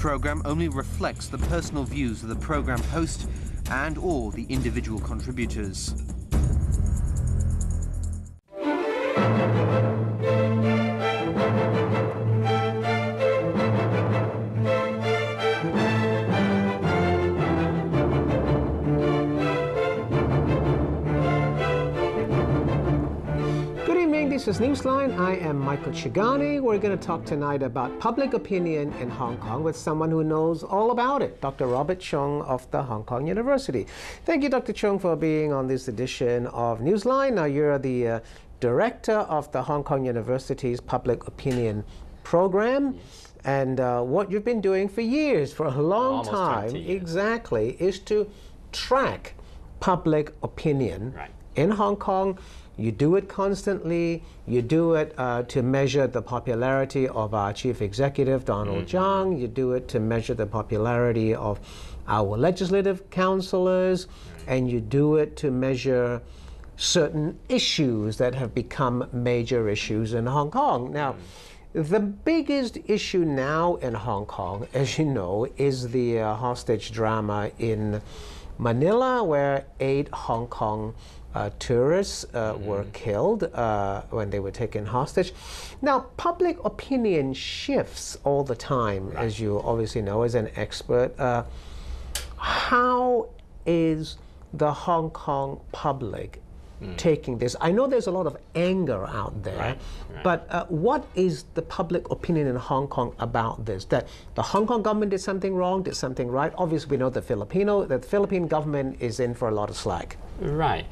program only reflects the personal views of the program host and or the individual contributors. This is Newsline. I am Michael Chigani. We're going to talk tonight about public opinion in Hong Kong with someone who knows all about it, Dr. Robert Chung of the Hong Kong University. Thank you, Dr. Chung, for being on this edition of Newsline. Now, you're the director of the Hong Kong University's Public Opinion Program. And what you've been doing for years, for a long time, exactly, is to track public opinion in Hong Kong. You do it constantly. You do it to measure the popularity of our chief executive, Donald Tsang. You do it to measure the popularity of our legislative councillors. And you do it to measure certain issues that have become major issues in Hong Kong. Now, the biggest issue now in Hong Kong, as you know, is the hostage drama in Manila, where 8 Hong Kong tourists were killed when they were taken hostage. Now, public opinion shifts all the time, as you obviously know as an expert. How is the Hong Kong public taking this? I know there's a lot of anger out there, but what is the public opinion in Hong Kong about this? That the Hong Kong government did something wrong, did something right? Obviously, we know the Philippine government is in for a lot of slack. Right.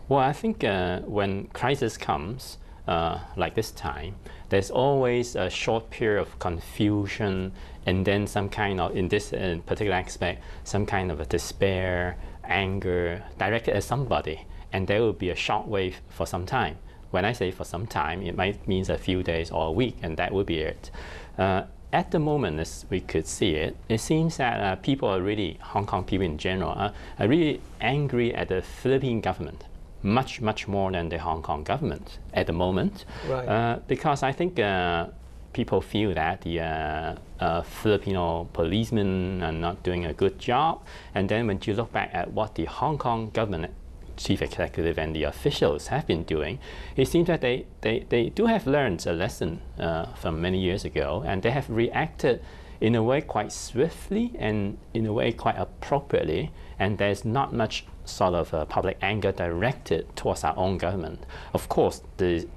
Well, I think when crisis comes, like this time, there's always a short period of confusion and then some kind of, in this particular aspect, some kind of a despair, anger directed at somebody. And there will be a shockwave for some time. When I say for some time, it might mean a few days or a week, and that would be it. At the moment, as we could see it, it seems that people are really, Hong Kong people in general, are really angry at the Philippine government. Much more than the Hong Kong government at the moment, because I think people feel that the Filipino policemen are not doing a good job, and then when you look back at what the Hong Kong government chief executive and the officials have been doing, it seems that they do have learned a lesson from many years ago, and they have reacted in a way quite swiftly and in a way quite appropriately, and there's not much sort of public anger directed towards our own government. Of course, the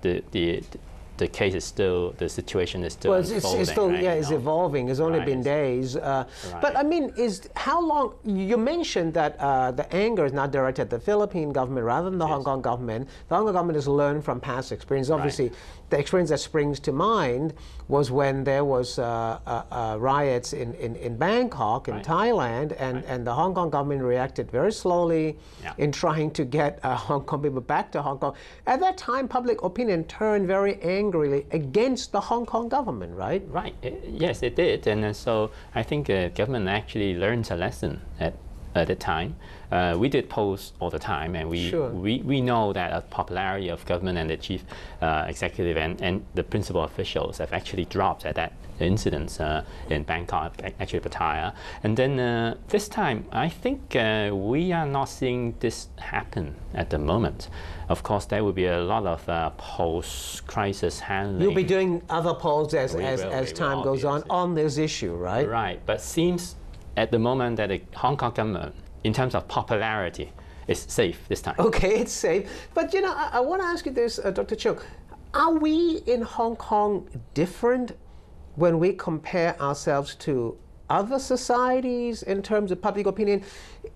case is still, the situation is still unfolding. It's still, it's evolving. It's only been days. But I mean, how long, you mentioned that the anger is not directed at the Philippine government rather than the Hong Kong government. The Hong Kong government has learned from past experience. Obviously, the experience that springs to mind was when there was riots in Bangkok, in Thailand, and the Hong Kong government reacted very slowly in trying to get Hong Kong people back to Hong Kong. At that time, public opinion turned very angrily against the Hong Kong government, right? Right. Yes, it did. And so I think the government actually learned a lesson at the time. We did polls all the time, and we know that the popularity of government and the chief executive and the principal officials have actually dropped at that incidents in Bangkok, actually Pattaya. And then this time, I think we are not seeing this happen at the moment. Of course, there will be a lot of post-crisis handling. You'll be doing other polls as time goes on this issue, right? Right, but seems at the moment that the Hong Kong government, in terms of popularity, is safe this time. Okay, it's safe. But, you know, I want to ask you this, Dr. Chung. Are we in Hong Kong different when we compare ourselves to other societies in terms of public opinion?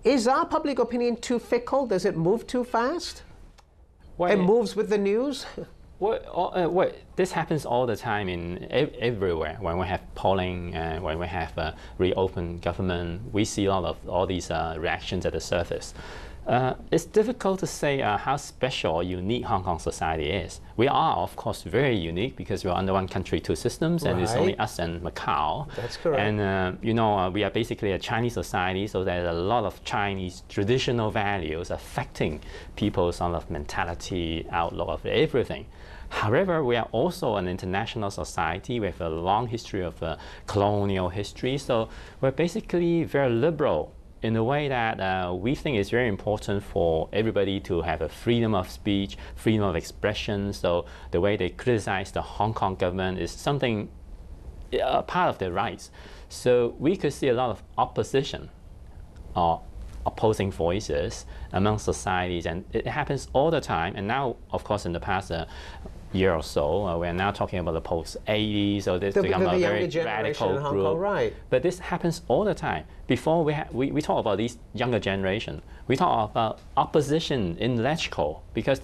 Is our public opinion too fickle? Does it move too fast? It moves with the news? This happens all the time in everywhere. When we have polling, when we have reopened government, we see a lot of all these reactions at the surface. It's difficult to say how special or unique Hong Kong society is. We are, of course, very unique because we're under one country, two systems, and it's only us and Macau. That's correct. And you know, we are basically a Chinese society, so there's a lot of Chinese traditional values affecting people's sort of mentality, outlook of everything. However, we are also an international society with a long history of colonial history, so we're basically very liberal in the way that we think it's very important for everybody to have a freedom of speech, freedom of expression. So the way they criticize the Hong Kong government is something, part of their rights. So we could see a lot of opposition or opposing voices among societies, and it happens all the time. And now, of course, in the past year or so, we're now talking about the post-80s, so this become a very radical group. Kong, right. But this happens all the time. Before we talk about these younger generation, we talk about opposition in LegCo, because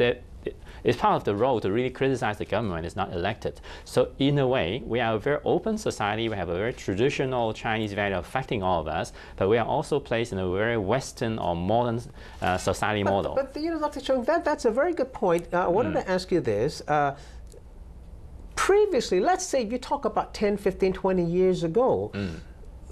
it's part of the role to really criticize the government when it's not elected. So in a way, we are a very open society. We have a very traditional Chinese value affecting all of us, but we are also placed in a very Western or modern society model. But you know, Dr. Chung, that's a very good point. I wanted to ask you this. Previously, let's say if you talk about 10, 15, 20 years ago,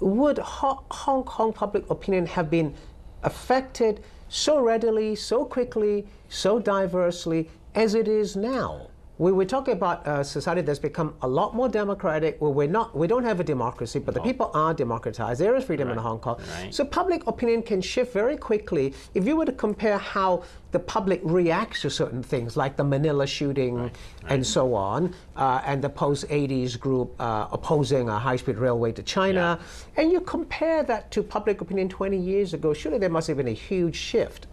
would Hong Kong public opinion have been affected so readily, so quickly, so diversely as it is now? We're talking about a society that's become a lot more democratic, where we don't have a democracy, but the people are democratized. There is freedom in Hong Kong. Right. So public opinion can shift very quickly. If you were to compare how the public reacts to certain things, like the Manila shooting and so on, and the post-80s group opposing a high-speed railway to China, and you compare that to public opinion 20 years ago, surely there must have been a huge shift.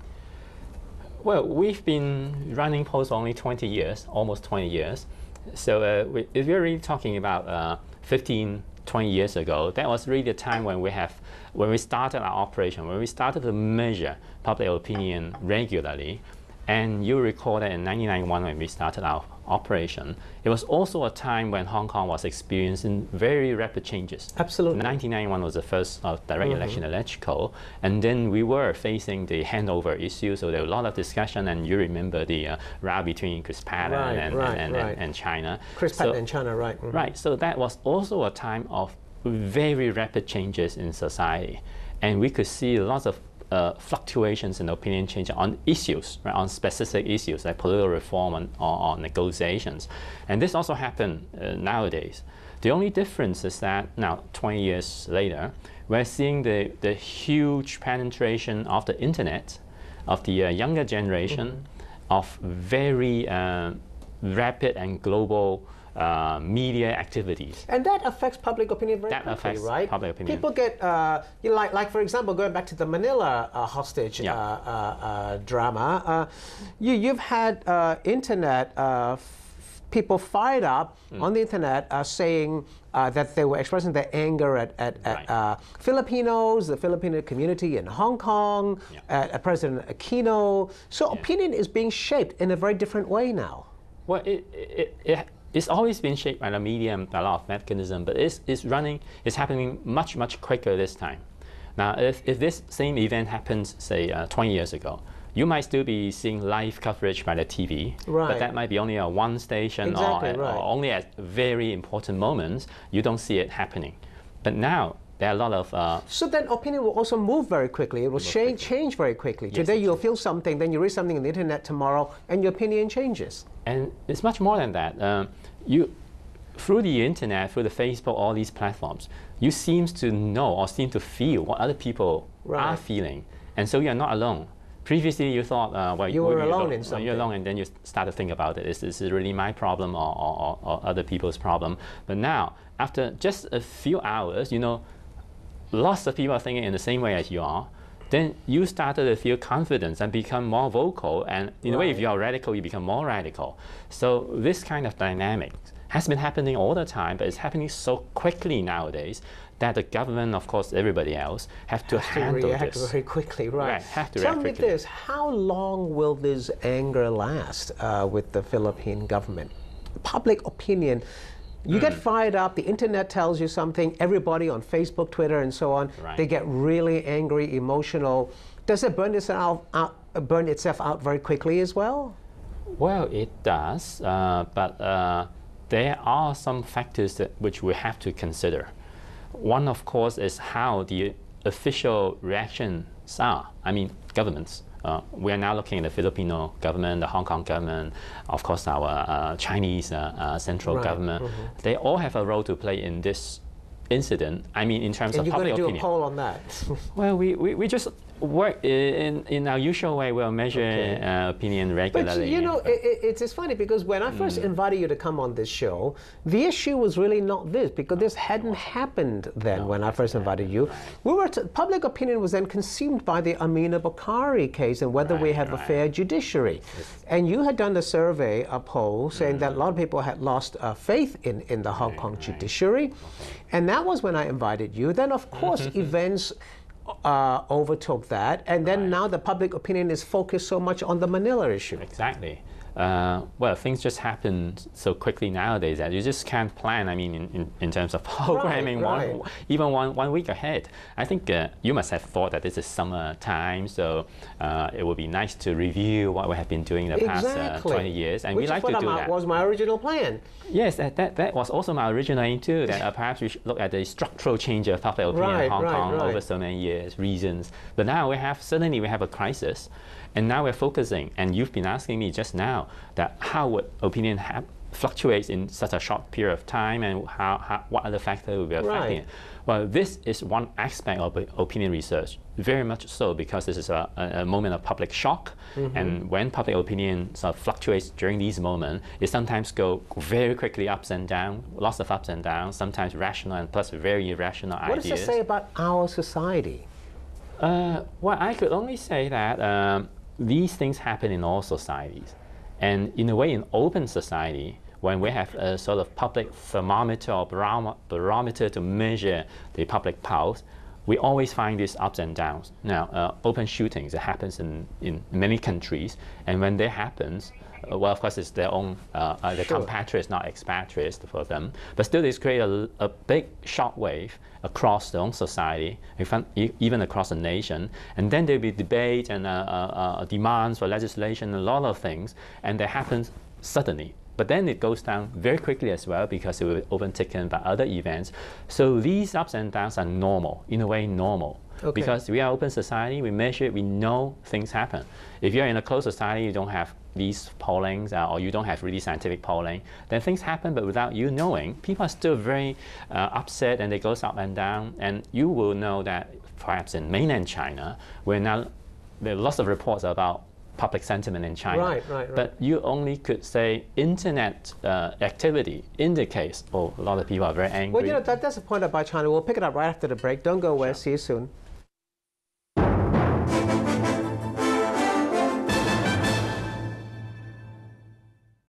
Well, we've been running Post only 20 years, almost 20 years. So if you're really talking about 15, 20 years ago, that was really the time when we started our operation, when we started to measure public opinion regularly. And you recall that in 1991, when we started our operation, it was also a time when Hong Kong was experiencing very rapid changes. Absolutely. 1991 was the first direct election at LegCo, and then we were facing the handover issue, so there was a lot of discussion, and you remember the row between Chris Patten and China. Chris Patten and China, right. Right, so that was also a time of very rapid changes in society, and we could see lots of fluctuations in opinion change on issues, right, on specific issues like political reform or negotiations. And this also happened nowadays. The only difference is that now, 20 years later, we're seeing the huge penetration of the internet, of the younger generation, of very rapid and global media activities. And that affects public opinion very quickly, affects right? public opinion. People get, you know, like for example, going back to the Manila hostage drama, you've had internet people fired up on the internet saying that they were expressing their anger at Filipinos, the Filipino community in Hong Kong, at President Aquino. So opinion is being shaped in a very different way now. Well, it's always been shaped by the media and a lot of mechanism, but it's happening much, much quicker this time. Now, if this same event happens, say, 20 years ago, you might still be seeing live coverage by the TV, but that might be only a one station or only at very important moments. You don't see it happening. But now, there are a lot of... so then opinion will also move very quickly. It will change very quickly. Yes, today you'll feel something, then you read something on the internet tomorrow, and your opinion changes. And it's much more than that. Through the internet, through the Facebook, all these platforms, you seem to know or seem to feel what other people are feeling. And so you're not alone. Previously, you thought, well, you were alone in something. You're alone, and then you start to think about it. Is this really my problem or other people's problem? But now, after just a few hours, you know, lots of people are thinking in the same way as you are. Then you started to feel confidence and become more vocal. And in a way, if you are radical, you become more radical. So this kind of dynamic has been happening all the time, but it's happening so quickly nowadays that the government, of course, everybody else, have to handle react this very quickly, right? Have to Tell react me quickly. this: how long will this anger last with the Philippine government? Public opinion. You get fired up, the internet tells you something, everybody on Facebook, Twitter, and so on, they get really angry, emotional. Does it burn itself out very quickly as well? Well, it does, but there are some factors which we have to consider. One, of course, is how the official reactions are. I mean, governments we are now looking at the Filipino government, the Hong Kong government, of course our Chinese central government. They all have a role to play in this incident. I mean, in terms of public opinion. And you're going to do a poll on that? Well, we just work in our usual way. We'll measure opinion regularly. But you know, it's funny because when I first invited you to come on this show, the issue was really not this, because this hadn't happened then when I first invited you. We were public opinion was then consumed by the Amina Bukhari case and whether we have a fair judiciary. And you had done a survey, a poll, saying that a lot of people had lost faith in the Hong Kong judiciary. And that was when I invited you. Then, of course, events overtook that, and then now the public opinion is focused so much on the Manila issue. Exactly. Well, things just happen so quickly nowadays that you just can't plan. I mean, in terms of programming, even one week ahead. I think you must have thought that this is summer time, so it would be nice to review what we have been doing in the past 20 years, and we like to do that. Was my original plan. Yes, that was also my original aim too. That perhaps we should look at the structural change of public opinion in Hong Kong over so many years, reasons. But now suddenly we have a crisis. And now we're focusing, and you've been asking me just now, that how would opinion fluctuate in such a short period of time, and what other factors will be affecting it. Well, this is one aspect of opinion research, very much so, because this is a moment of public shock, and when public opinion sort of fluctuates during these moments, it sometimes go very quickly ups and down, lots of ups and downs, sometimes rational and plus very irrational ideas. What does it say about our society? Well, I could only say that these things happen in all societies. And in a way, in open society, when we have a sort of public thermometer or barometer to measure the public pulse, we always find these ups and downs. Now, open shootings, it happens in many countries, and when that happens, well, of course, it's their own, the compatriots, not expatriates for them. But still, this creates a big shock wave across their own society, even across the nation. And then there'll be debate and demands for legislation, a lot of things, and that happens suddenly. But then it goes down very quickly as well, because it will be overtaken by other events. So these ups and downs are normal, in a way normal. Because we are open society, we measure it, we know things happen. If you're in a closed society, you don't have these pollings, or you don't have really scientific polling, then things happen, but without you knowing, people are still very upset, and it goes up and down. And you will know that perhaps in mainland China, where now there are lots of reports about public sentiment in China. But you only could say internet activity indicates, a lot of people are very angry. Well, you know, that's a point about China. We'll pick it up right after the break. Don't go away. See you soon.